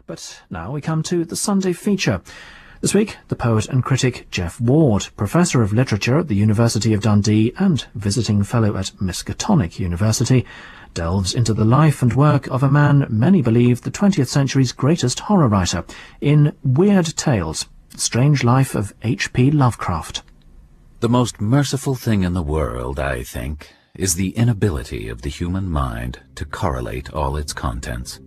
But now we come to the Sunday feature. This week, the poet and critic Jeff Ward, Professor of Literature at the University of Dundee and visiting fellow at Miskatonic University, delves into the life and work of a man many believe the 20th century's greatest horror writer in Weird Tales, The Strange Life of H.P. Lovecraft. The most merciful thing in the world, I think, is the inability of the human mind to correlate all its contents.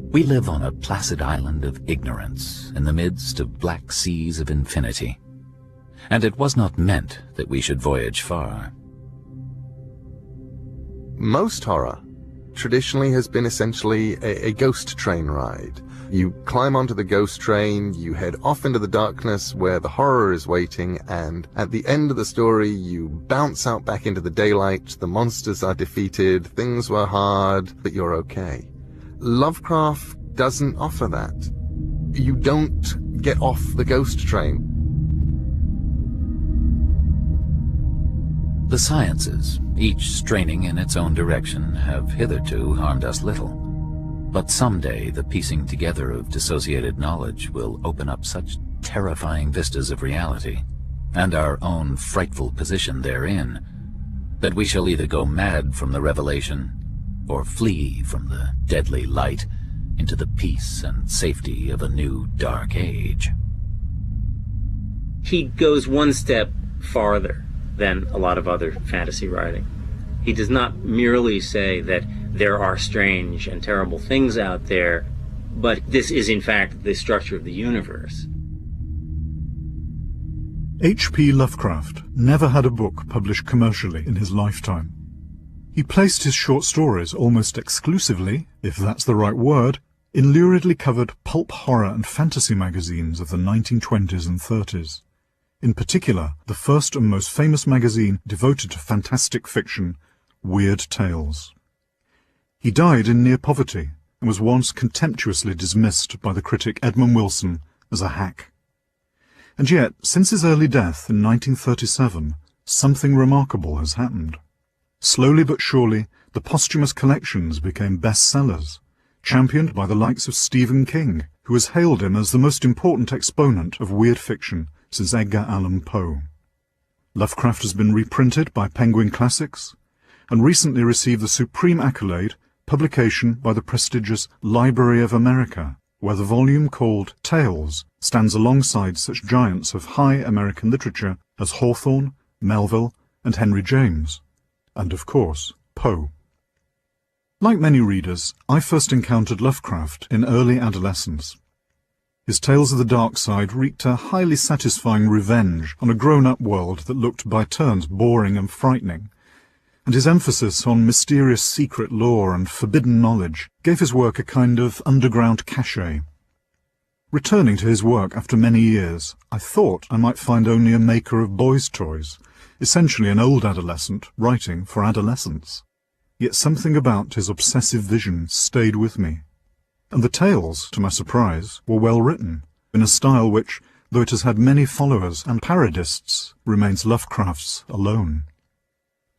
We live on a placid island of ignorance in the midst of black seas of infinity, and it was not meant that we should voyage far. Most horror traditionally has been essentially a ghost train ride. You climb onto the ghost train, you head off into the darkness where the horror is waiting, and at the end of the story you bounce out back into the daylight, the monsters are defeated, things were hard, but you're okay. Lovecraft doesn't offer that. You don't get off the ghost train. The sciences, each straining in its own direction, have hitherto harmed us little. But someday the piecing together of dissociated knowledge will open up such terrifying vistas of reality, and our own frightful position therein, that we shall either go mad from the revelation, or flee from the deadly light into the peace and safety of a new dark age. He goes one step farther than a lot of other fantasy writing. He does not merely say that there are strange and terrible things out there, but this is in fact the structure of the universe. H.P. Lovecraft never had a book published commercially in his lifetime. He placed his short stories almost exclusively, if that's the right word, in luridly covered pulp horror and fantasy magazines of the 1920s and 30s. In particular, the first and most famous magazine devoted to fantastic fiction, Weird Tales. He died in near poverty and was once contemptuously dismissed by the critic Edmund Wilson as a hack. And yet, since his early death in 1937, something remarkable has happened. Slowly but surely, the posthumous collections became bestsellers, championed by the likes of Stephen King, who has hailed him as the most important exponent of weird fiction since Edgar Allan Poe. Lovecraft has been reprinted by Penguin Classics, and recently received the supreme accolade, publication by the prestigious Library of America, where the volume called Tales stands alongside such giants of high American literature as Hawthorne, Melville, and Henry James. And, of course, Poe. Like many readers, I first encountered Lovecraft in early adolescence. His Tales of the Dark Side wreaked a highly satisfying revenge on a grown-up world that looked by turns boring and frightening, and his emphasis on mysterious secret lore and forbidden knowledge gave his work a kind of underground cachet. Returning to his work after many years, I thought I might find only a maker of boys' toys, essentially an old adolescent writing for adolescents. Yet something about his obsessive vision stayed with me. And the tales, to my surprise, were well written, in a style which, though it has had many followers and parodists, remains Lovecraft's alone.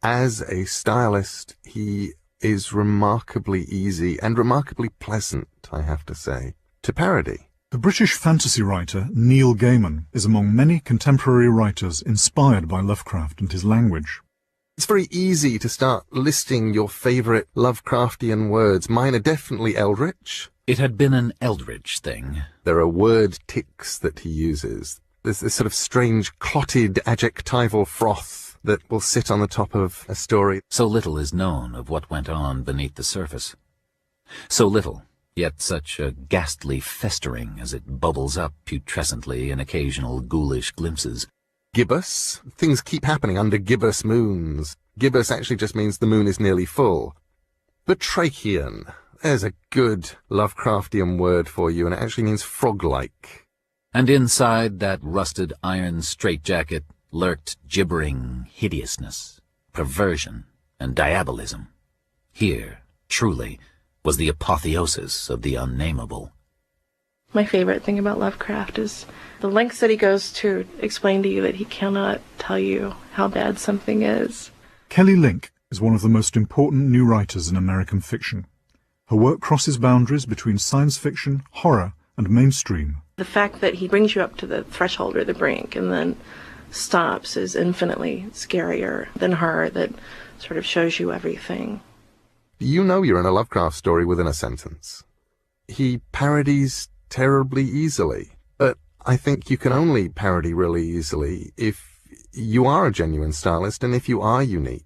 As a stylist, he is remarkably easy and remarkably pleasant, I have to say, to parody. The British fantasy writer Neil Gaiman is among many contemporary writers inspired by Lovecraft and his language. It's very easy to start listing your favourite Lovecraftian words. Mine are definitely eldritch. It had been an eldritch thing. There are word ticks that he uses. There's this sort of strange clotted adjectival froth that will sit on the top of a story. So little is known of what went on beneath the surface. So little, yet such a ghastly festering as it bubbles up putrescently in occasional ghoulish glimpses. Gibbous. Things keep happening under gibbous moons. Gibbous actually just means the moon is nearly full. Batrachian. There's a good Lovecraftian word for you, and it actually means frog-like. And inside that rusted iron straitjacket lurked gibbering hideousness, perversion, and diabolism. Here, truly, was the apotheosis of the unnameable. My favorite thing about Lovecraft is the lengths that he goes to explain to you that he cannot tell you how bad something is. Kelly Link is one of the most important new writers in American fiction. Her work crosses boundaries between science fiction, horror, and mainstream. The fact that he brings you up to the threshold or the brink and then stops is infinitely scarier than horror that sort of shows you everything. You know you're in a Lovecraft story within a sentence. He parodies terribly easily, but I think you can only parody really easily if you are a genuine stylist and if you are unique.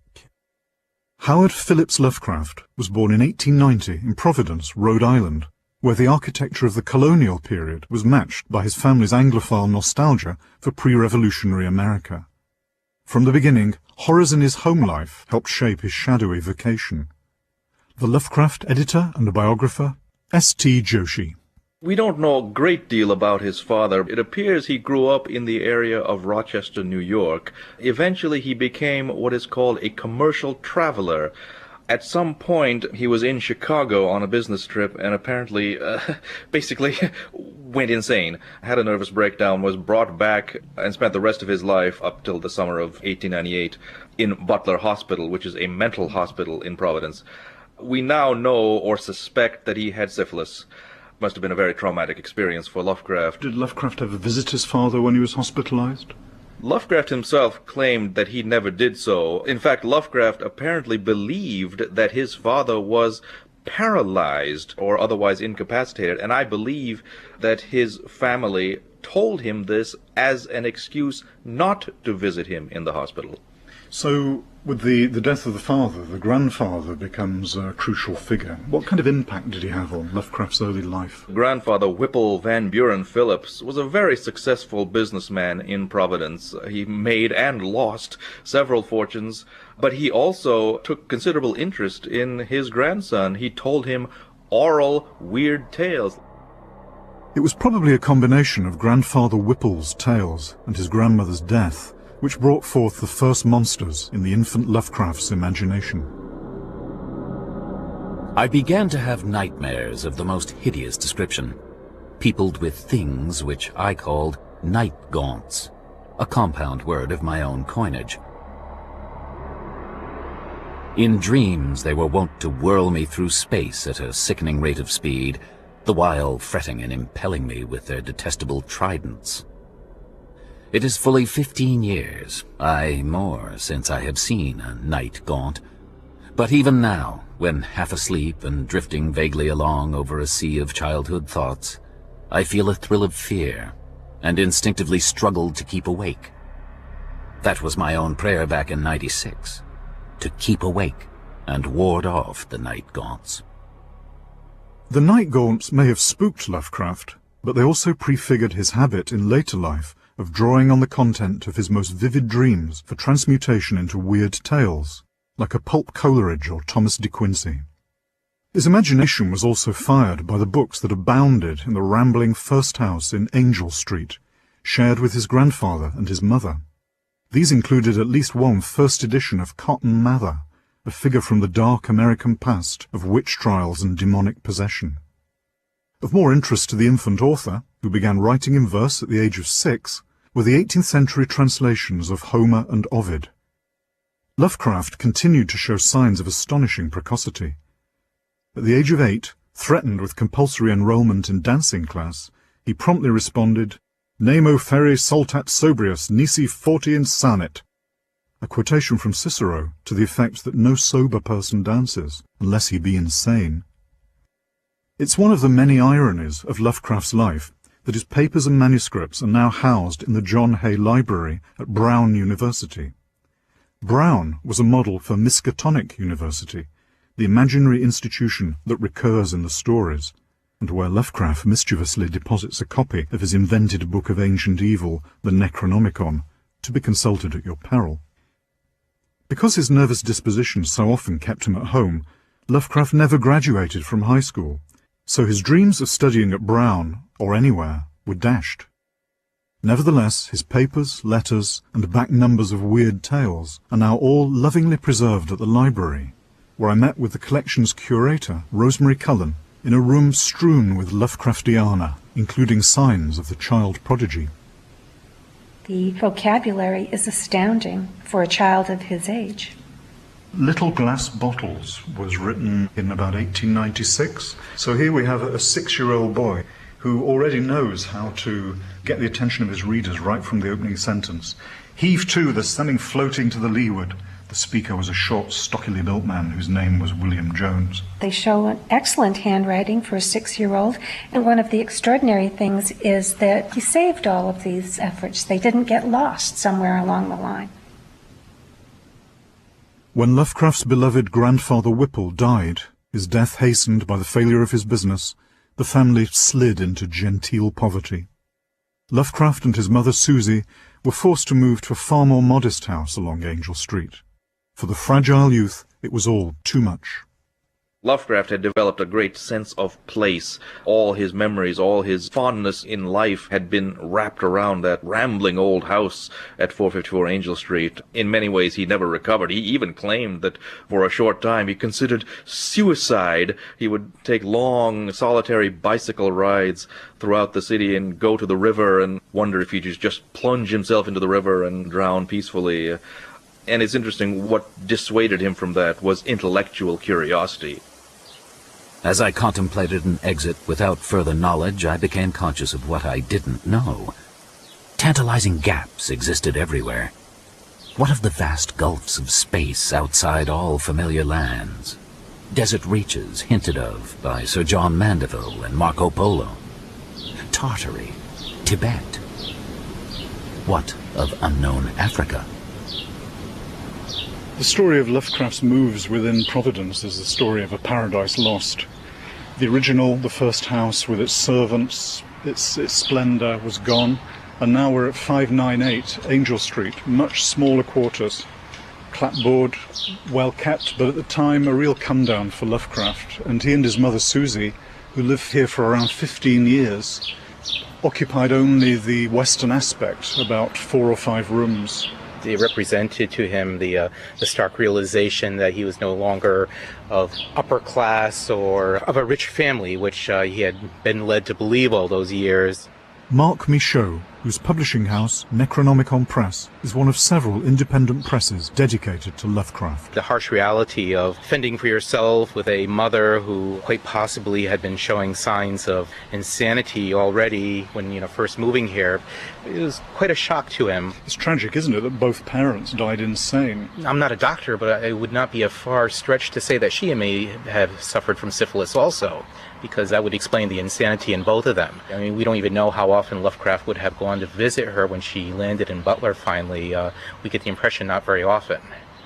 Howard Phillips Lovecraft was born in 1890 in Providence, Rhode Island, where the architecture of the colonial period was matched by his family's Anglophile nostalgia for pre-revolutionary America. From the beginning, horrors in his home life helped shape his shadowy vocation. The Lovecraft editor and biographer, S.T. Joshi. We don't know a great deal about his father. It appears he grew up in the area of Rochester, New York. Eventually he became what is called a commercial traveler. At some point he was in Chicago on a business trip and apparently basically went insane, had a nervous breakdown, was brought back and spent the rest of his life up till the summer of 1898 in Butler Hospital, which is a mental hospital in Providence. We now know or suspect that he had syphilis. Must have been a very traumatic experience for Lovecraft. Did Lovecraft ever visit his father when he was hospitalized? Lovecraft himself claimed that he never did so. In fact, Lovecraft apparently believed that his father was paralyzed or otherwise incapacitated, and I believe that his family told him this as an excuse not to visit him in the hospital. So, with the death of the father, the grandfather becomes a crucial figure. What kind of impact did he have on Lovecraft's early life? Grandfather Whipple Van Buren Phillips was a very successful businessman in Providence. He made and lost several fortunes, but he also took considerable interest in his grandson. He told him oral, weird tales. It was probably a combination of Grandfather Whipple's tales and his grandmother's death which brought forth the first monsters in the infant Lovecraft's imagination. I began to have nightmares of the most hideous description, peopled with things which I called night gaunts, a compound word of my own coinage. In dreams they were wont to whirl me through space at a sickening rate of speed, the while fretting and impelling me with their detestable tridents. It is fully 15 years, aye more, since I have seen a night gaunt. But even now, when half asleep and drifting vaguely along over a sea of childhood thoughts, I feel a thrill of fear, and instinctively struggle to keep awake. That was my own prayer back in '96, to keep awake and ward off the night gaunts. The night gaunts may have spooked Lovecraft, but they also prefigured his habit in later life of drawing on the content of his most vivid dreams for transmutation into weird tales, like a pulp Coleridge or Thomas de Quincey. His imagination was also fired by the books that abounded in the rambling first house in Angel Street, shared with his grandfather and his mother. These included at least one first edition of Cotton Mather, a figure from the dark American past of witch trials and demonic possession. Of more interest to the infant author, who began writing in verse at the age of 6, were the 18th century translations of Homer and Ovid. Lovecraft continued to show signs of astonishing precocity. At the age of 8, threatened with compulsory enrollment in dancing class, he promptly responded, "Nemo fere saltat sobrius nisi forti insanit," a quotation from Cicero to the effect that no sober person dances unless he be insane. It's one of the many ironies of Lovecraft's life that his papers and manuscripts are now housed in the John Hay Library at Brown University. Brown was a model for Miskatonic University, the imaginary institution that recurs in the stories, and where Lovecraft mischievously deposits a copy of his invented book of ancient evil, the Necronomicon, to be consulted at your peril. Because his nervous disposition so often kept him at home, Lovecraft never graduated from high school, so his dreams of studying at Brown, or anywhere, were dashed. Nevertheless, his papers, letters, and back numbers of weird tales are now all lovingly preserved at the library, where I met with the collection's curator, Rosemary Cullen, in a room strewn with Lovecraftiana, including signs of the child prodigy. The vocabulary is astounding for a child of his age. Little Glass Bottles was written in about 1896. So here we have a 6-year-old boy who already knows how to get the attention of his readers right from the opening sentence. Heave to, there's something floating to the leeward. The speaker was a short, stockily built man whose name was William Jones. They show an excellent handwriting for a 6-year-old, and one of the extraordinary things is that he saved all of these efforts. They didn't get lost somewhere along the line. When Lovecraft's beloved grandfather Whipple died, his death hastened by the failure of his business, the family slid into genteel poverty. Lovecraft and his mother Susie were forced to move to a far more modest house along Angel Street. For the fragile youth, it was all too much. Lovecraft had developed a great sense of place. All his memories, all his fondness in life had been wrapped around that rambling old house at 454 Angel Street. In many ways, he never recovered. He even claimed that for a short time he considered suicide. He would take long, solitary bicycle rides throughout the city and go to the river and wonder if he'd just plunge himself into the river and drown peacefully. And it's interesting, what dissuaded him from that was intellectual curiosity. As I contemplated an exit without further knowledge, I became conscious of what I didn't know. Tantalizing gaps existed everywhere. What of the vast gulfs of space outside all familiar lands? Desert reaches hinted of by Sir John Mandeville and Marco Polo. Tartary, Tibet. What of unknown Africa? The story of Lovecraft's moves within Providence is the story of a paradise lost. The original, the first house with its servants, its splendour was gone, and now we're at 598 Angel Street, much smaller quarters. Clapboard, well kept, but at the time a real come down for Lovecraft, and he and his mother Susie, who lived here for around 15 years, occupied only the western aspect, about 4 or 5 rooms. It represented to him the stark realization that he was no longer of upper class or of a rich family, which he had been led to believe all those years. Mark Michaud, whose publishing house, Necronomicon Press, is one of several independent presses dedicated to Lovecraft. The harsh reality of fending for yourself with a mother who quite possibly had been showing signs of insanity already when, first moving here, it was quite a shock to him. It's tragic, isn't it, that both parents died insane? I'm not a doctor, but it would not be a far stretch to say that she may have suffered from syphilis also, because that would explain the insanity in both of them. I mean, we don't even know how often Lovecraft would have gone to visit her when she landed in Butler finally. We get the impression not very often,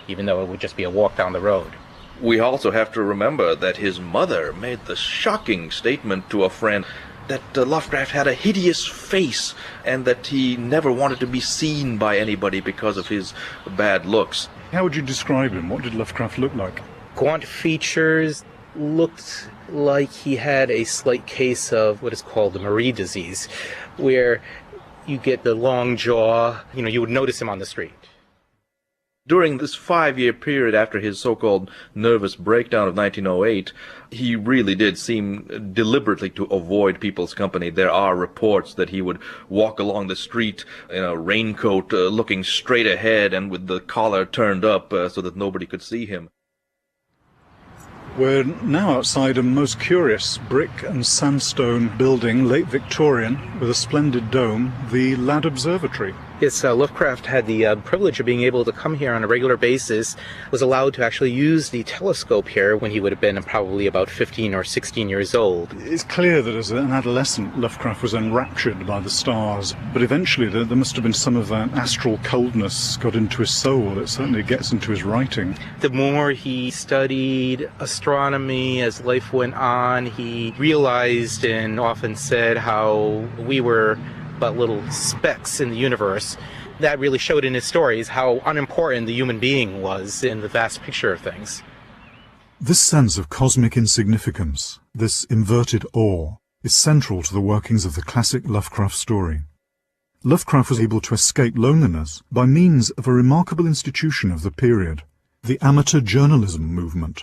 even though it would just be a walk down the road. We also have to remember that his mother made the shocking statement to a friend that Lovecraft had a hideous face and that he never wanted to be seen by anybody because of his bad looks. How would you describe him? What did Lovecraft look like? Gaunt features, looked like he had a slight case of what is called the Marie disease, where you get the long jaw, you would notice him on the street. During this 5-year period after his so-called nervous breakdown of 1908, he really did seem deliberately to avoid people's company. There are reports that he would walk along the street in a raincoat, looking straight ahead and with the collar turned up so that nobody could see him. We're now outside a most curious brick and sandstone building, late Victorian, with a splendid dome, the Ladd Observatory. Yes, Lovecraft had the privilege of being able to come here on a regular basis, was allowed to actually use the telescope here when he would have been probably about 15 or 16 years old. It's clear that as an adolescent, Lovecraft was enraptured by the stars, but eventually there must have been some of that astral coldness got into his soul. It certainly gets into his writing. The more he studied astronomy as life went on, he realized and often said how we were but little specks in the universe. That really showed in his stories how unimportant the human being was in the vast picture of things. This sense of cosmic insignificance, this inverted awe, is central to the workings of the classic Lovecraft story. Lovecraft was able to escape loneliness by means of a remarkable institution of the period, the amateur journalism movement.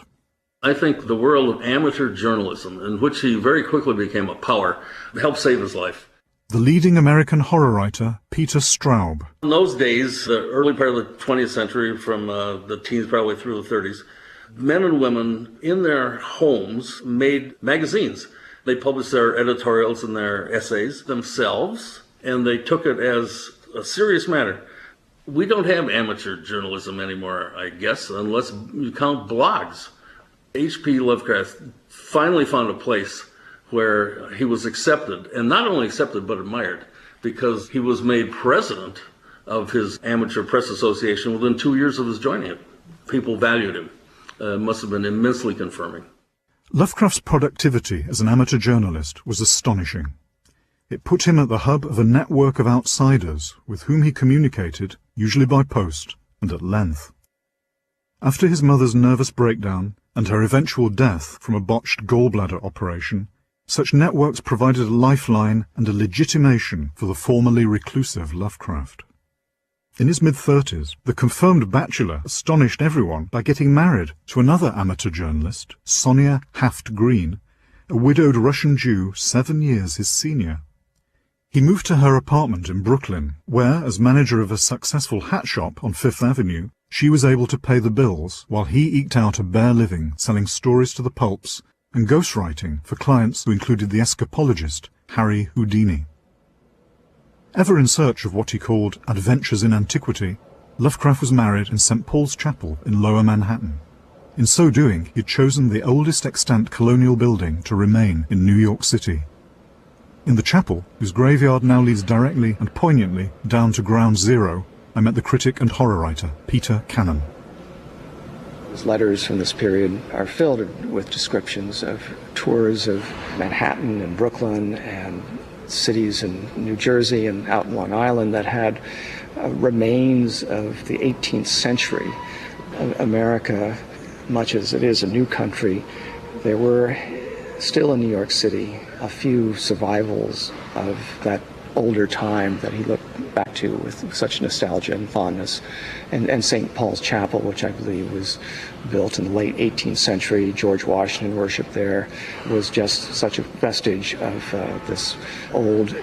I think the world of amateur journalism, in which he very quickly became a power, helped save his life. the leading American horror writer Peter Straub. In those days, the early part of the 20th century, from the teens probably through the 30s, men and women in their homes made magazines. They published their editorials and their essays themselves, and they took it as a serious matter. We don't have amateur journalism anymore, I guess, unless you count blogs. H.P. Lovecraft finally found a place where he was accepted, and not only accepted but admired, because he was made president of his Amateur Press Association within 2 years of his joining it. People valued him. It must have been immensely confirming. Lovecraft's productivity as an amateur journalist was astonishing. It put him at the hub of a network of outsiders with whom he communicated, usually by post, and at length. After his mother's nervous breakdown and her eventual death from a botched gallbladder operation, such networks provided a lifeline and a legitimation for the formerly reclusive Lovecraft. In his mid-30s, the confirmed bachelor astonished everyone by getting married to another amateur journalist, Sonia Haft-Green, a widowed Russian Jew 7 years his senior. He moved to her apartment in Brooklyn, where, as manager of a successful hat shop on Fifth Avenue, she was able to pay the bills while he eked out a bare living selling stories to the pulps and ghostwriting for clients who included the escapologist Harry Houdini. Ever in search of what he called adventures in antiquity, Lovecraft was married in St. Paul's Chapel in Lower Manhattan. In so doing, he had chosen the oldest extant colonial building to remain in New York City. In the chapel, whose graveyard now leads directly and poignantly down to Ground Zero, I met the critic and horror writer Peter Cannon. His letters from this period are filled with descriptions of tours of Manhattan and Brooklyn and cities in New Jersey and out in Long Island that had remains of the 18th century. America, much as it is a new country, there were still in New York City a few survivals of that older time that he looked back to with such nostalgia and fondness. And St. Paul's Chapel, which I believe was built in the late 18th century, George Washington worshipped there, was just such a vestige of this old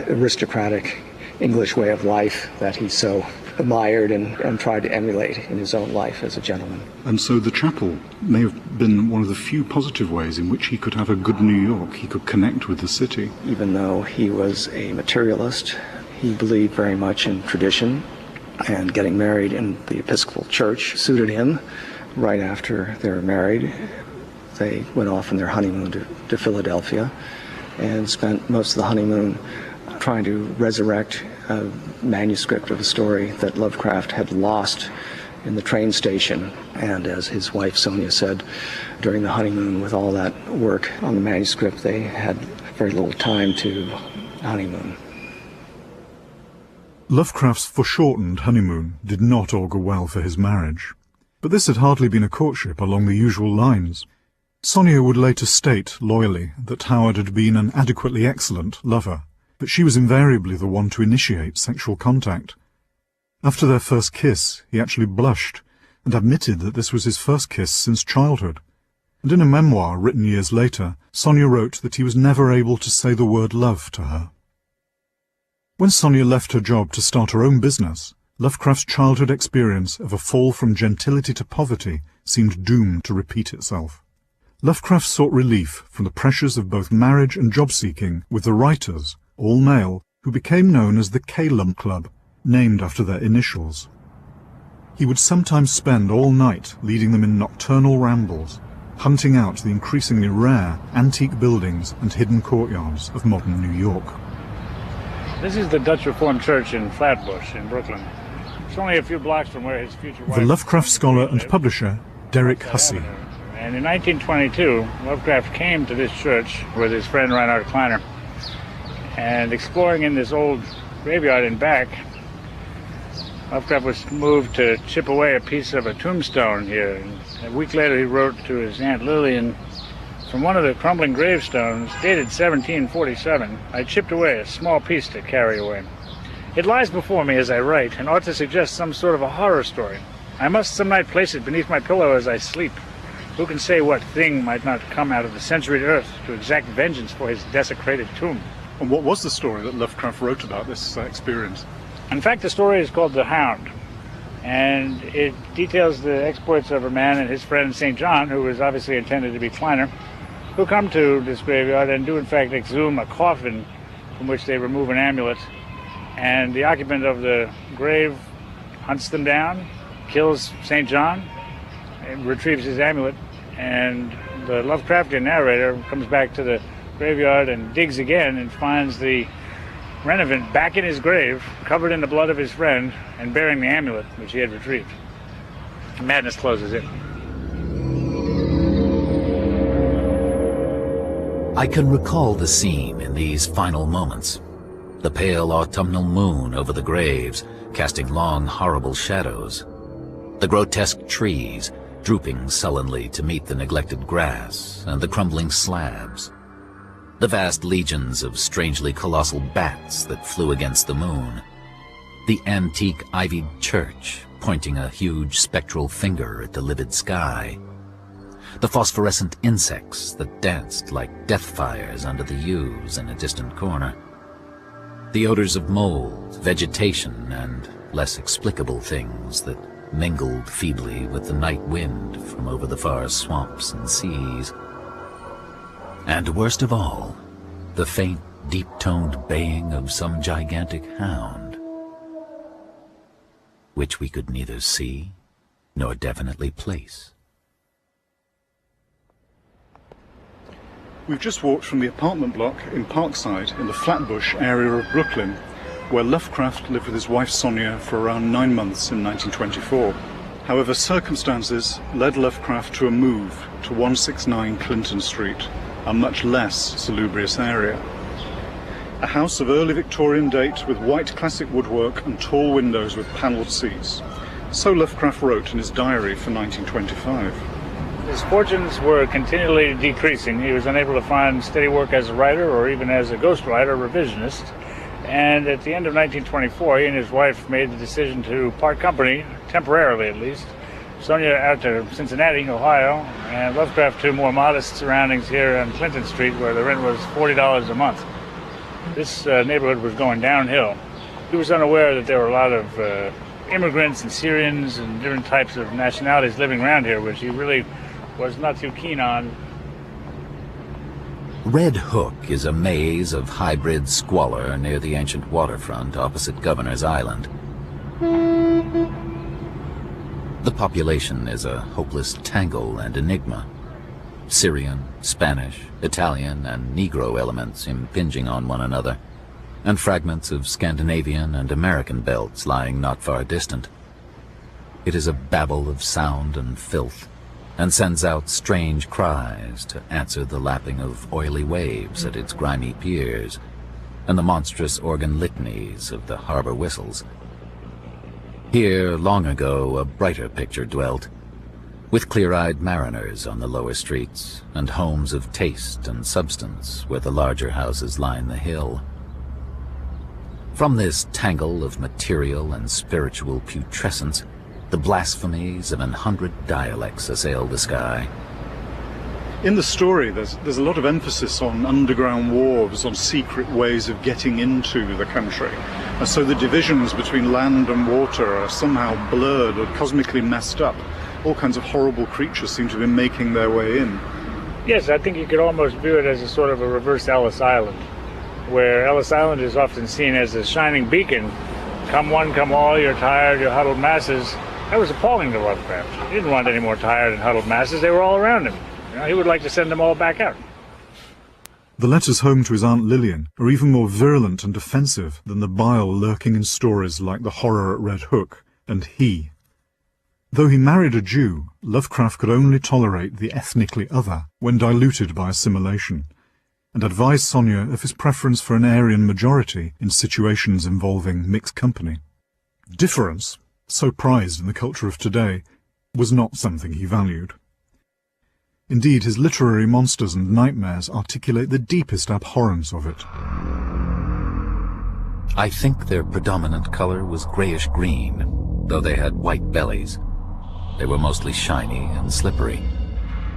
aristocratic English way of life that he so admired and tried to emulate in his own life as a gentleman. And so the chapel may have been one of the few positive ways in which he could have a good New York. He could connect with the city. Even though he was a materialist, he believed very much in tradition, and getting married in the Episcopal Church suited him. Right after they were married, they went off on their honeymoon to Philadelphia and spent most of the honeymoon trying to resurrect a manuscript of a story that Lovecraft had lost in the train station. And as his wife Sonia said, during the honeymoon, with all that work on the manuscript, they had very little time to honeymoon. Lovecraft's foreshortened honeymoon did not augur well for his marriage. But this had hardly been a courtship along the usual lines. Sonia would later state, loyally, that Howard had been an adequately excellent lover, but she was invariably the one to initiate sexual contact. After their first kiss, he actually blushed, and admitted that this was his first kiss since childhood. And in a memoir written years later, Sonia wrote that he was never able to say the word love to her. When Sonia left her job to start her own business, Lovecraft's childhood experience of a fall from gentility to poverty seemed doomed to repeat itself. Lovecraft sought relief from the pressures of both marriage and job-seeking with the writers, all male, who became known as the Calum Club, named after their initials. He would sometimes spend all night leading them in nocturnal rambles, hunting out the increasingly rare antique buildings and hidden courtyards of modern New York. This is the Dutch Reformed Church in Flatbush in Brooklyn. It's only a few blocks from where his future wife... The Lovecraft scholar and publisher, Derek Hussey. And in 1922, Lovecraft came to this church with his friend Reinhard Kleiner. And exploring in this old graveyard in back, Lovecraft was moved to chip away a piece of a tombstone here. And a week later he wrote to his Aunt Lillian, "From one of the crumbling gravestones, dated 1747, I chipped away a small piece to carry away. It lies before me as I write, and ought to suggest some sort of a horror story. I must some night place it beneath my pillow as I sleep. Who can say what thing might not come out of the centuried earth to exact vengeance for his desecrated tomb?" And what was the story that Lovecraft wrote about this experience? In fact, the story is called The Hound, and it details the exploits of a man and his friend St. John, who was obviously intended to be Kleiner, who come to this graveyard and do in fact exhume a coffin from which they remove an amulet, and the occupant of the grave hunts them down, kills St. John, and retrieves his amulet, and the Lovecraftian narrator comes back to the graveyard and digs again and finds the revenant back in his grave, covered in the blood of his friend and bearing the amulet which he had retrieved. Madness closes in. I can recall the scene in these final moments. The pale autumnal moon over the graves, casting long, horrible shadows. The grotesque trees, drooping sullenly to meet the neglected grass and the crumbling slabs. The vast legions of strangely colossal bats that flew against the moon. The antique ivied church, pointing a huge spectral finger at the livid sky. The phosphorescent insects that danced like death fires under the yews in a distant corner. The odors of mold, vegetation, and less explicable things that mingled feebly with the night wind from over the far swamps and seas. And worst of all, the faint, deep-toned baying of some gigantic hound, which we could neither see nor definitely place. We've just walked from the apartment block in Parkside in the Flatbush area of Brooklyn, where Lovecraft lived with his wife Sonia for around 9 months in 1924. However, circumstances led Lovecraft to a move to 169 Clinton Street, a much less salubrious area. A house of early Victorian date with white classic woodwork and tall windows with panelled seats. So Lovecraft wrote in his diary for 1925. His fortunes were continually decreasing. He was unable to find steady work as a writer or even as a ghostwriter, revisionist. And at the end of 1924, he and his wife made the decision to part company, temporarily at least. Sonia out to Cincinnati, Ohio, and Lovecraft to more modest surroundings here on Clinton Street, where the rent was $40 a month. This neighborhood was going downhill. He was unaware that there were a lot of immigrants and Syrians and different types of nationalities living around here, which he really was not too keen on. Red Hook is a maze of hybrid squalor near the ancient waterfront opposite Governor's Island. The population is a hopeless tangle and enigma. Syrian, Spanish, Italian, and Negro elements impinging on one another, and fragments of Scandinavian and American belts lying not far distant. It is a babel of sound and filth, and sends out strange cries to answer the lapping of oily waves at its grimy piers, and the monstrous organ litanies of the harbor whistles. Here, long ago, a brighter picture dwelt, with clear-eyed mariners on the lower streets, and homes of taste and substance where the larger houses line the hill. From this tangle of material and spiritual putrescence, the blasphemies of 100 dialects assail the sky. In the story, there's a lot of emphasis on underground wharves, on secret ways of getting into the country. And so the divisions between land and water are somehow blurred or cosmically messed up. All kinds of horrible creatures seem to be making their way in. Yes, I think you could almost view it as a sort of a reverse Ellis Island, where Ellis Island is often seen as a shining beacon. Come one, come all, you're tired, you're huddled masses. That was appalling to Lovecraft. He didn't want any more tired and huddled masses. They were all around him. He would like to send them all back out. The letters home to his Aunt Lillian are even more virulent and offensive than the bile lurking in stories like The Horror at Red Hook and He. Though he married a Jew, Lovecraft could only tolerate the ethnically other when diluted by assimilation, and advised Sonia of his preference for an Aryan majority in situations involving mixed company. Difference, so prized in the culture of today, was not something he valued. Indeed, his literary monsters and nightmares articulate the deepest abhorrence of it. I think their predominant color was grayish-green, though they had white bellies. They were mostly shiny and slippery,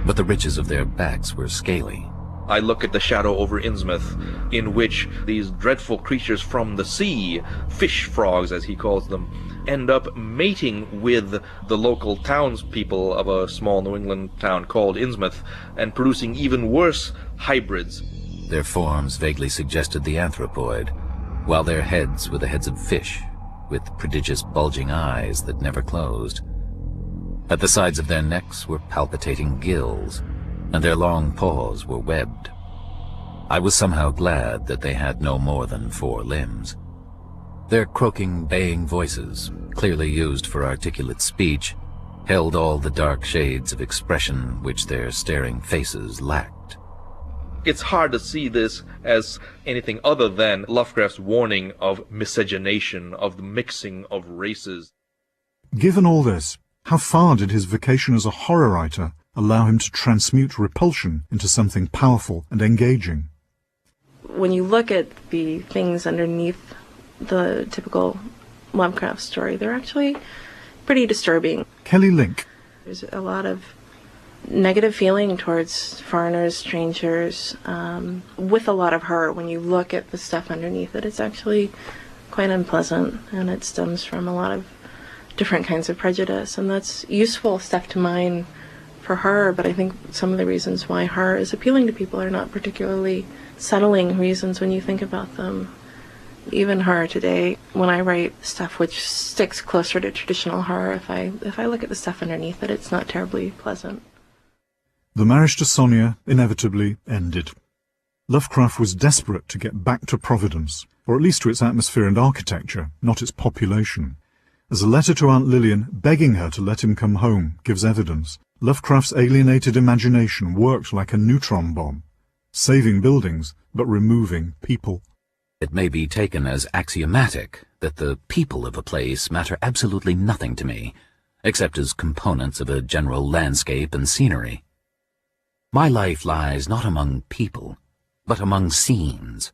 but the ridges of their backs were scaly, I look at The Shadow over Innsmouth, in which these dreadful creatures from the sea, fish frogs as he calls them, end up mating with the local townspeople of a small New England town called Innsmouth and producing even worse hybrids. Their forms vaguely suggested the anthropoid, while their heads were the heads of fish, with prodigious bulging eyes that never closed. At the sides of their necks were palpitating gills, and their long paws were webbed. I was somehow glad that they had no more than 4 limbs. Their croaking, baying voices, clearly used for articulate speech, held all the dark shades of expression which their staring faces lacked. It's hard to see this as anything other than Lovecraft's warning of miscegenation, of the mixing of races. Given all this, how far did his vocation as a horror writer allow him to transmute repulsion into something powerful and engaging? When you look at the things underneath the typical Lovecraft story, they're actually pretty disturbing. Kelly Link. There's a lot of negative feeling towards foreigners, strangers, with a lot of horror. When you look at the stuff underneath it, it's actually quite unpleasant, and it stems from a lot of different kinds of prejudice, and that's useful stuff to mine for horror, but I think some of the reasons why horror is appealing to people are not particularly settling reasons when you think about them. Even horror today, when I write stuff which sticks closer to traditional horror, if I look at the stuff underneath it, it's not terribly pleasant. The marriage to Sonia inevitably ended. Lovecraft was desperate to get back to Providence, or at least to its atmosphere and architecture, not its population. As a letter to Aunt Lillian begging her to let him come home gives evidence, Lovecraft's alienated imagination worked like a neutron bomb, saving buildings but removing people. It may be taken as axiomatic that the people of a place matter absolutely nothing to me, except as components of a general landscape and scenery. My life lies not among people, but among scenes.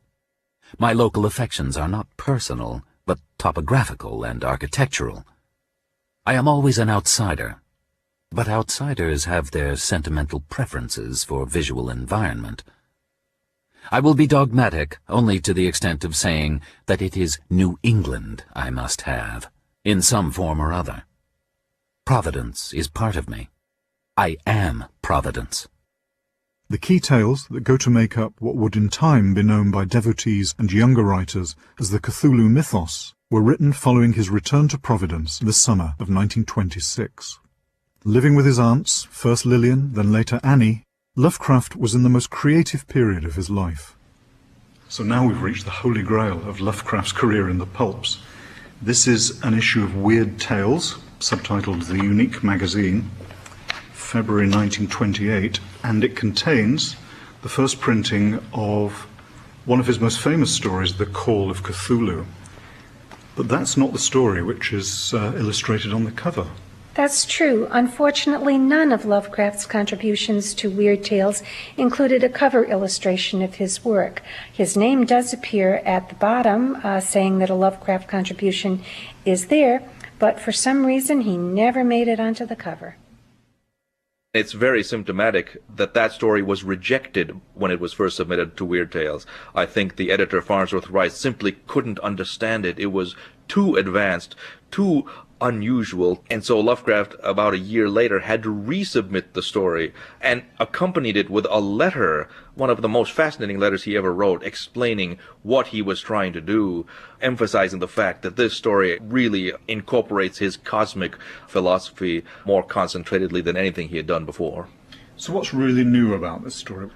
My local affections are not personal, but topographical and architectural. I am always an outsider, but outsiders have their sentimental preferences for visual environment. I will be dogmatic only to the extent of saying that it is New England I must have, in some form or other. Providence is part of me. I am Providence. The key tales that go to make up what would in time be known by devotees and younger writers as the Cthulhu mythos were written following his return to Providence in the summer of 1926. Living with his aunts, first Lillian, then later Annie, Lovecraft was in the most creative period of his life. So now we've reached the holy grail of Lovecraft's career in the pulps. This is an issue of Weird Tales, subtitled The Unique Magazine, February 1928, and it contains the first printing of one of his most famous stories, The Call of Cthulhu. But that's not the story which is illustrated on the cover. That's true. Unfortunately, none of Lovecraft's contributions to Weird Tales included a cover illustration of his work. His name does appear at the bottom, saying that a Lovecraft contribution is there, but for some reason he never made it onto the cover. It's very symptomatic that that story was rejected when it was first submitted to Weird Tales. I think the editor, Farnsworth Rice, simply couldn't understand it. It was too advanced, too unusual, and so Lovecraft, about a year later, had to resubmit the story and accompanied it with a letter, one of the most fascinating letters he ever wrote, explaining what he was trying to do, emphasizing the fact that this story really incorporates his cosmic philosophy more concentratedly than anything he had done before. So what's really new about this story?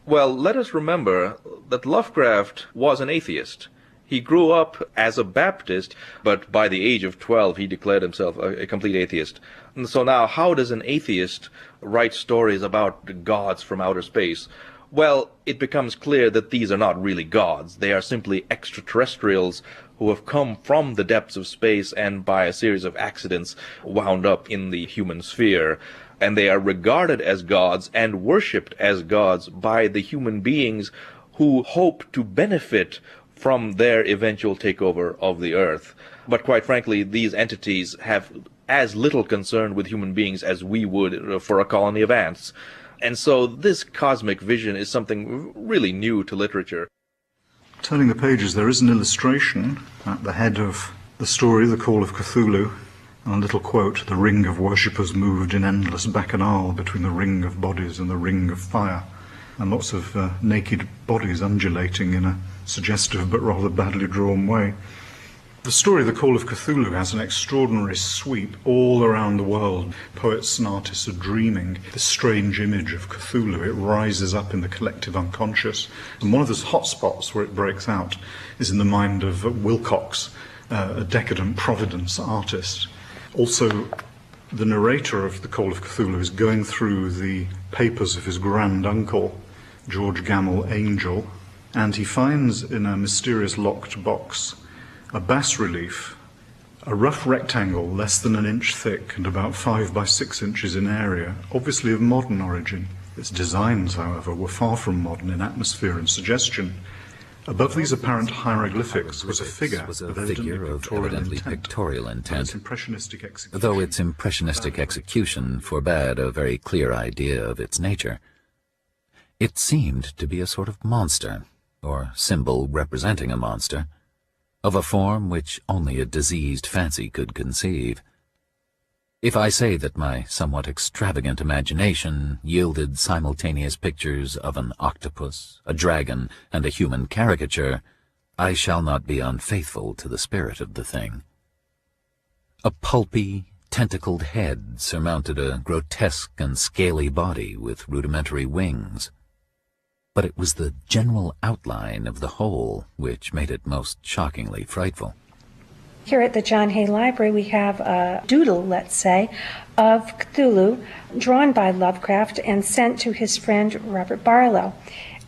Well, let us remember that Lovecraft was an atheist. He grew up as a Baptist, but by the age of 12 he declared himself a complete atheist. And so now, how does an atheist write stories about gods from outer space? Well, it becomes clear that these are not really gods. They are simply extraterrestrials who have come from the depths of space and by a series of accidents wound up in the human sphere. And they are regarded as gods and worshipped as gods by the human beings who hope to benefit from their eventual takeover of the earth. But quite frankly, these entities have as little concern with human beings as we would for a colony of ants. And so this cosmic vision is something really new to literature. Turning the pages, there is an illustration at the head of the story, The Call of Cthulhu, and a little quote, "The ring of worshippers moved in endless bacchanal between the ring of bodies and the ring of fire," and lots of naked bodies undulating in a suggestive but rather badly drawn way. The story, The Call of Cthulhu, has an extraordinary sweep all around the world. Poets and artists are dreaming this strange image of Cthulhu. It rises up in the collective unconscious. And one of the hotspots where it breaks out is in the mind of Wilcox, a decadent Providence artist. Also, the narrator of The Call of Cthulhu is going through the papers of his grand uncle, George Gamel Angel, and he finds in a mysterious locked box a bas-relief, a rough rectangle less than an inch thick and about 5 by 6 inches in area, obviously of modern origin. Its designs, however, were far from modern in atmosphere and suggestion. Above these apparent hieroglyphics was a figure of evidently pictorial intent, though its impressionistic execution forbade a very clear idea of its nature. It seemed to be a sort of monster, or symbol representing a monster, of a form which only a diseased fancy could conceive. If I say that my somewhat extravagant imagination yielded simultaneous pictures of an octopus, a dragon, and a human caricature, I shall not be unfaithful to the spirit of the thing. A pulpy, tentacled head surmounted a grotesque and scaly body with rudimentary wings. But it was the general outline of the whole which made it most shockingly frightful. Here at the John Hay Library we have a doodle, let's say, of Cthulhu drawn by Lovecraft and sent to his friend Robert Barlow.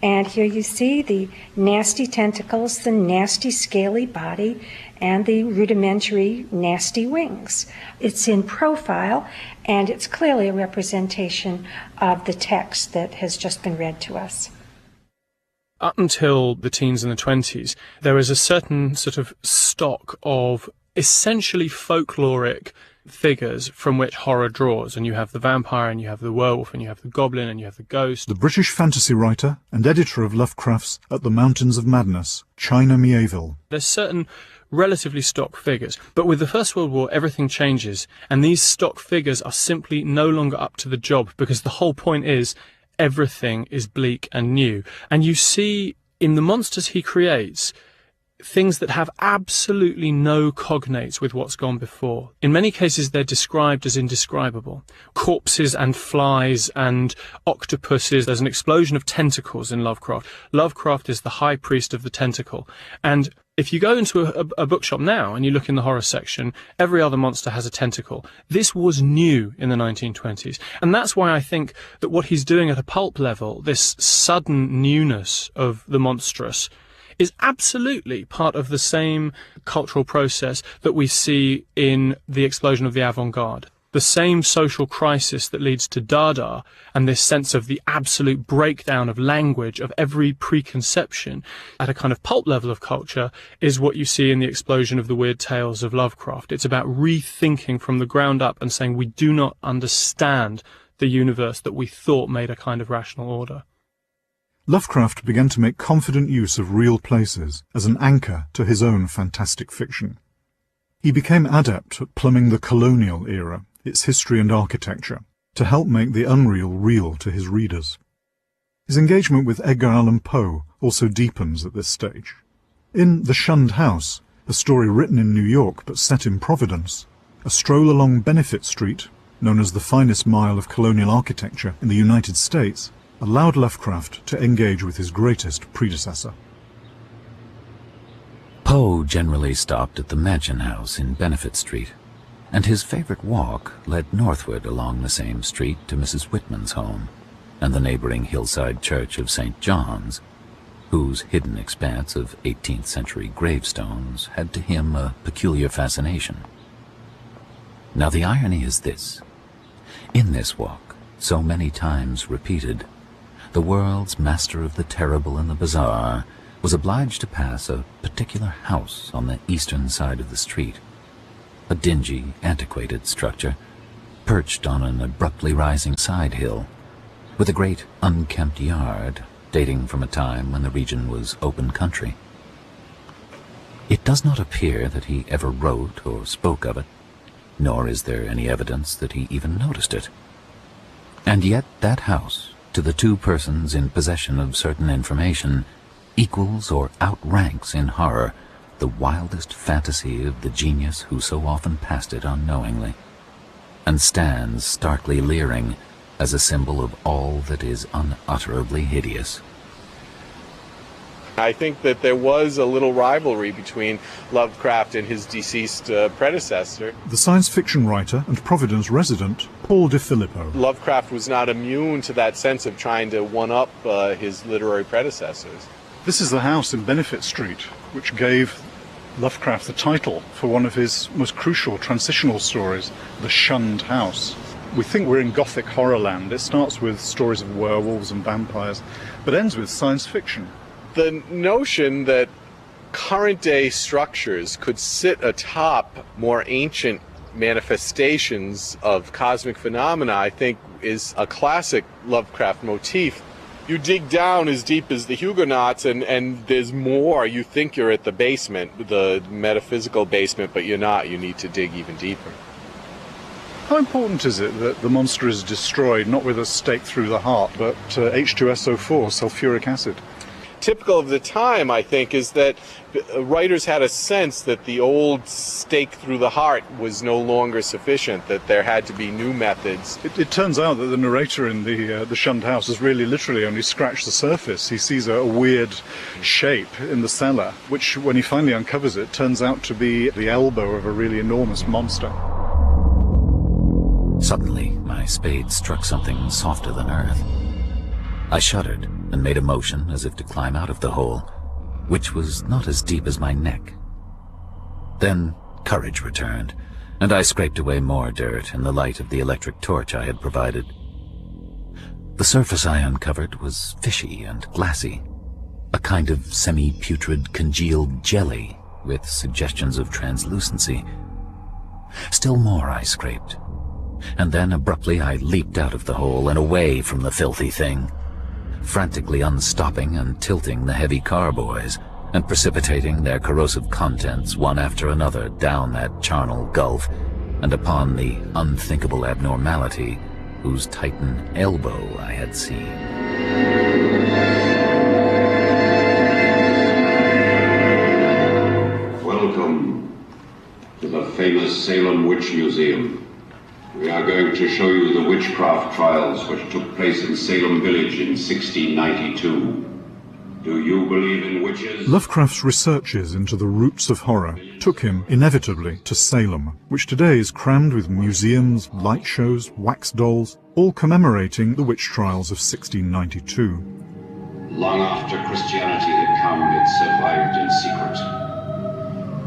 And here you see the nasty tentacles, the nasty scaly body, and the rudimentary nasty wings. It's in profile, and it's clearly a representation of the text that has just been read to us. Up until the teens and the 20s, there is a certain sort of stock of essentially folkloric figures from which horror draws. And you have the vampire, and you have the werewolf, and you have the goblin, and you have the ghost. The British fantasy writer and editor of Lovecraft's At the Mountains of Madness, China Mieville. There's certain relatively stock figures. But with the First World War, everything changes. And these stock figures are simply no longer up to the job, because the whole point is everything is bleak and new. And you see in the monsters he creates things that have absolutely no cognates with what's gone before. In many cases, they're described as indescribable. Corpses and flies and octopuses. There's an explosion of tentacles in Lovecraft. Lovecraft is the high priest of the tentacle. And if you go into a bookshop now and you look in the horror section, every other monster has a tentacle. This was new in the 1920s. And that's why I think that what he's doing at a pulp level, this sudden newness of the monstrous, is absolutely part of the same cultural process that we see in the explosion of the avant-garde. The same social crisis that leads to Dada and this sense of the absolute breakdown of language, of every preconception at a kind of pulp level of culture, is what you see in the explosion of the weird tales of Lovecraft. It's about rethinking from the ground up and saying we do not understand the universe that we thought made a kind of rational order. Lovecraft began to make confident use of real places as an anchor to his own fantastic fiction. He became adept at plumbing the colonial era, its history and architecture, to help make the unreal real to his readers. His engagement with Edgar Allan Poe also deepens at this stage. In The Shunned House, a story written in New York but set in Providence, a stroll along Benefit Street, known as the finest mile of colonial architecture in the United States, allowed Lovecraft to engage with his greatest predecessor. Poe generally stopped at the Mansion House in Benefit Street, and his favorite walk led northward along the same street to Mrs. Whitman's home and the neighboring hillside church of St. John's, whose hidden expanse of 18th century gravestones had to him a peculiar fascination. Now the irony is this. In this walk, so many times repeated, the world's master of the terrible and the bizarre was obliged to pass a particular house on the eastern side of the street, a dingy, antiquated structure, perched on an abruptly rising side hill, with a great unkempt yard dating from a time when the region was open country. It does not appear that he ever wrote or spoke of it, nor is there any evidence that he even noticed it. And yet that house, to the two persons in possession of certain information, equals or outranks in horror the wildest fantasy of the genius who so often passed it unknowingly, and stands starkly leering as a symbol of all that is unutterably hideous. I think that there was a little rivalry between Lovecraft and his deceased predecessor. The science fiction writer and Providence resident, Paul DeFilippo. Lovecraft was not immune to that sense of trying to one-up his literary predecessors. This is the house in Benefit Street, which gave Lovecraft the title for one of his most crucial transitional stories, The Shunned House. We think we're in Gothic horror land. It starts with stories of werewolves and vampires, but ends with science fiction. The notion that current-day structures could sit atop more ancient manifestations of cosmic phenomena, I think, is a classic Lovecraft motif. You dig down as deep as the Huguenots, and there's more. You think you're at the basement, the metaphysical basement, but you're not. You need to dig even deeper. How important is it that the monster is destroyed, not with a stake through the heart, but H2SO4, sulfuric acid? Typical of the time, I think, is that writers had a sense that the old stake through the heart was no longer sufficient, that there had to be new methods. It turns out that the narrator in the Shunned House has really literally only scratched the surface. He sees a weird shape in the cellar, which, when he finally uncovers it, turns out to be the elbow of a really enormous monster. Suddenly, my spade struck something softer than earth. I shuddered and made a motion as if to climb out of the hole, which was not as deep as my neck. Then courage returned, and I scraped away more dirt in the light of the electric torch I had provided. The surface I uncovered was fishy and glassy, a kind of semi-putrid congealed jelly with suggestions of translucency. Still more I scraped, and then abruptly I leaped out of the hole and away from the filthy thing, frantically unstopping and tilting the heavy carboys and precipitating their corrosive contents one after another down that charnel gulf and upon the unthinkable abnormality whose titan elbow I had seen. Welcome to the famous Salem Witch Museum. We are going to show you the witchcraft trials which took place in Salem Village in 1692. Do you believe in witches? Lovecraft's researches into the roots of horror took him inevitably to Salem, which today is crammed with museums, light shows, wax dolls, all commemorating the witch trials of 1692. Long after Christianity had come, it survived in secret.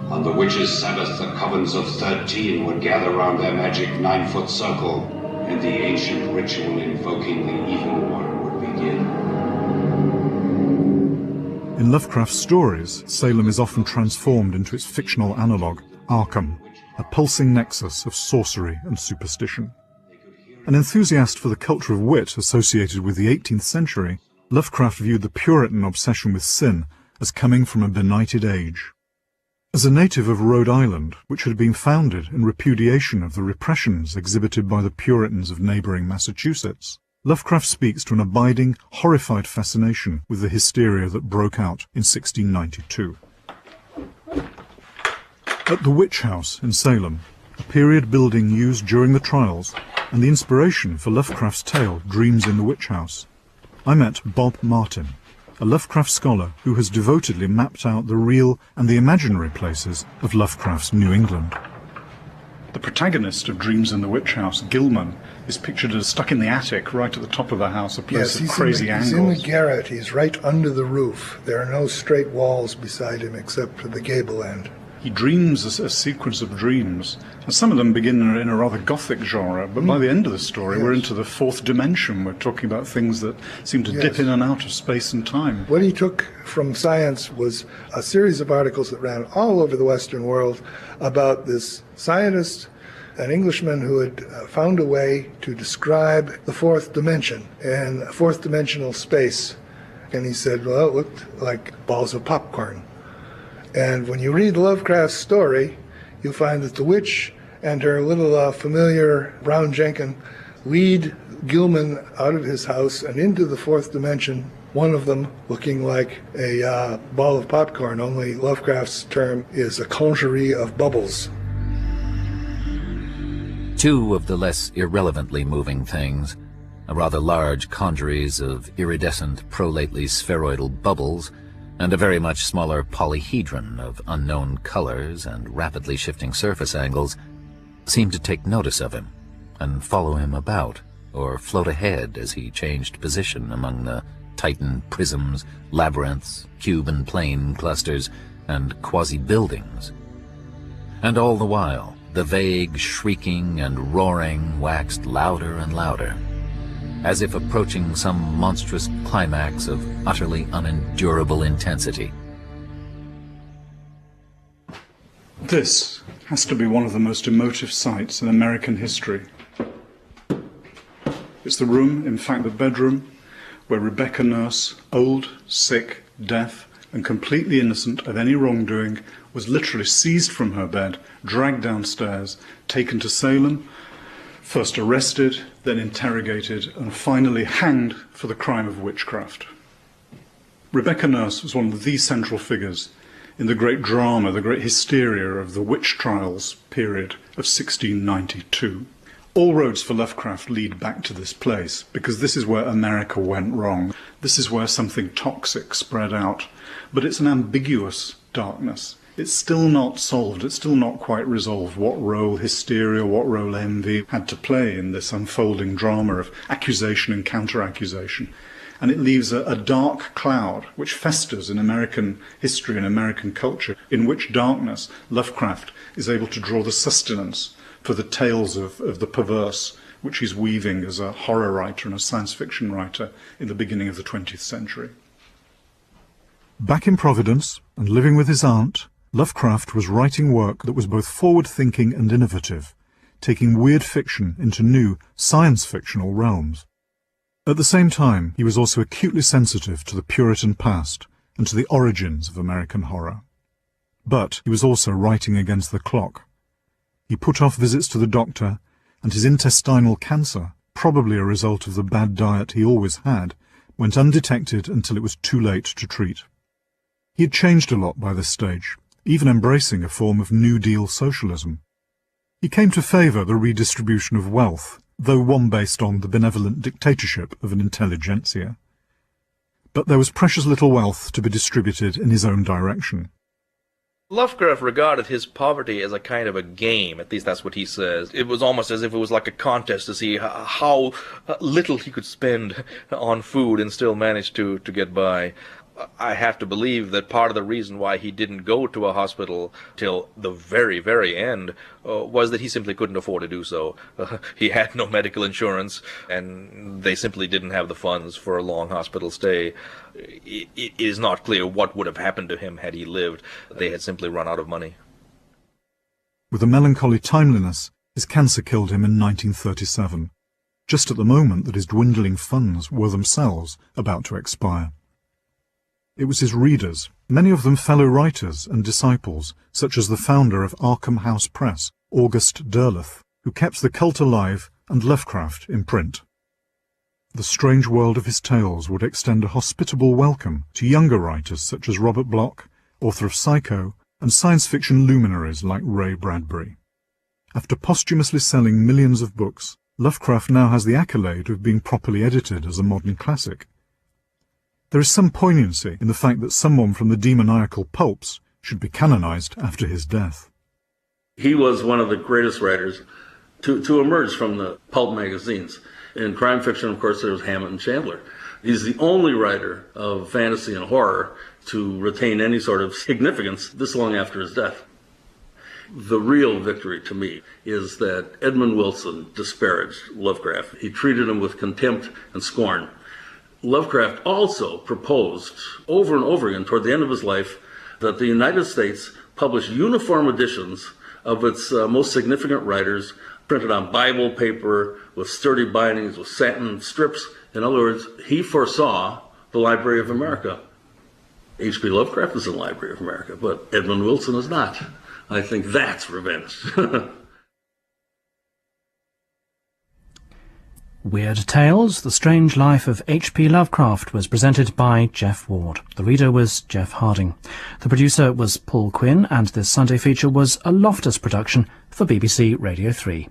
On the witches' Sabbath, the covens of 13 would gather round their magic 9-foot circle, and the ancient ritual invoking the evil one would begin. In Lovecraft's stories, Salem is often transformed into its fictional analogue, Arkham, a pulsing nexus of sorcery and superstition. An enthusiast for the culture of wit associated with the 18th century, Lovecraft viewed the Puritan obsession with sin as coming from a benighted age. As a native of Rhode Island, which had been founded in repudiation of the repressions exhibited by the Puritans of neighbouring Massachusetts, Lovecraft speaks to an abiding, horrified fascination with the hysteria that broke out in 1692. At the Witch House in Salem, a period building used during the trials and the inspiration for Lovecraft's tale Dreams in the Witch House, I met Bob Martin, a Lovecraft scholar who has devotedly mapped out the real and the imaginary places of Lovecraft's New England. The protagonist of Dreams in the Witch House, Gilman, is pictured as stuck in the attic right at the top of the house, a place of crazy angles. He's in the garret. He's right under the roof. There are no straight walls beside him except for the gable end. He dreams a sequence of dreams, and some of them begin in a rather gothic genre, but by the end of the story we're into the fourth dimension. We're talking about things that seem to dip in and out of space and time. What he took from science was a series of articles that ran all over the Western world about this scientist an Englishman who had found a way to describe the fourth dimension and fourth dimensional space. And he said, well, it looked like balls of popcorn. And when you read Lovecraft's story, you'll find that the witch and her little familiar Brown Jenkin lead Gilman out of his house and into the fourth dimension, one of them looking like a ball of popcorn, only Lovecraft's term is a congerie of bubbles. Two of the less irrelevantly moving things, a rather large congeries of iridescent prolately spheroidal bubbles, and a very much smaller polyhedron of unknown colors and rapidly shifting surface angles, seemed to take notice of him and follow him about, or float ahead as he changed position among the Titan prisms, labyrinths, cube and plane clusters, and quasi-buildings. And all the while, the vague shrieking and roaring waxed louder and louder, as if approaching some monstrous climax of utterly unendurable intensity. This has to be one of the most emotive sights in American history. It's the room, in fact the bedroom, where Rebecca Nurse, old, sick, deaf, and completely innocent of any wrongdoing, was literally seized from her bed, dragged downstairs, taken to Salem, first arrested, then interrogated, and finally hanged for the crime of witchcraft. Rebecca Nurse was one of the central figures in the great drama, the great hysteria of the witch trials period of 1692. All roads for Lovecraft lead back to this place, because this is where America went wrong. This is where something toxic spread out. But it's an ambiguous darkness. It's still not solved, it's still not quite resolved what role hysteria, what role envy had to play in this unfolding drama of accusation and counter-accusation. And it leaves a dark cloud which festers in American history and American culture, in which darkness Lovecraft is able to draw the sustenance for the tales of the perverse, which he's weaving as a horror writer and a science fiction writer in the beginning of the 20th century. Back in Providence, and living with his aunt, Lovecraft was writing work that was both forward-thinking and innovative, taking weird fiction into new science-fictional realms. At the same time, he was also acutely sensitive to the Puritan past and to the origins of American horror. But he was also writing against the clock. He put off visits to the doctor, and his intestinal cancer, probably a result of the bad diet he always had, went undetected until it was too late to treat. He had changed a lot by this stage, even embracing a form of New Deal socialism. He came to favour the redistribution of wealth, though one based on the benevolent dictatorship of an intelligentsia. But there was precious little wealth to be distributed in his own direction. Lovecraft regarded his poverty as a kind of a game, at least that's what he says. It was almost as if it was like a contest to see how little he could spend on food and still manage to get by. I have to believe that part of the reason why he didn't go to a hospital till the very, very end was that he simply couldn't afford to do so. He had no medical insurance, and they simply didn't have the funds for a long hospital stay. It is not clear what would have happened to him had he lived. They had simply run out of money. With a melancholy timeliness, his cancer killed him in 1937, just at the moment that his dwindling funds were themselves about to expire. It was his readers, many of them fellow writers and disciples, such as the founder of Arkham House Press, August Derleth, who kept the cult alive and Lovecraft in print. The strange world of his tales would extend a hospitable welcome to younger writers such as Robert Bloch, author of Psycho, and science fiction luminaries like Ray Bradbury. After posthumously selling millions of books, Lovecraft now has the accolade of being properly edited as a modern classic. There is some poignancy in the fact that someone from the demoniacal pulps should be canonized after his death. He was one of the greatest writers to emerge from the pulp magazines. In crime fiction, of course, there was Hammett and Chandler. He's the only writer of fantasy and horror to retain any sort of significance this long after his death. The real victory to me is that Edmund Wilson disparaged Lovecraft. He treated him with contempt and scorn. Lovecraft also proposed over and over again toward the end of his life that the United States publish uniform editions of its most significant writers, printed on Bible paper with sturdy bindings with satin strips. In other words, he foresaw the Library of America. H.P. Lovecraft is in the Library of America, but Edmund Wilson is not. I think that's revenge. Weird Tales, The Strange Life of H.P. Lovecraft was presented by Jeff Ward. The reader was Jeff Harding. The producer was Paul Quinn, and this Sunday feature was a Loftus production for BBC Radio 3.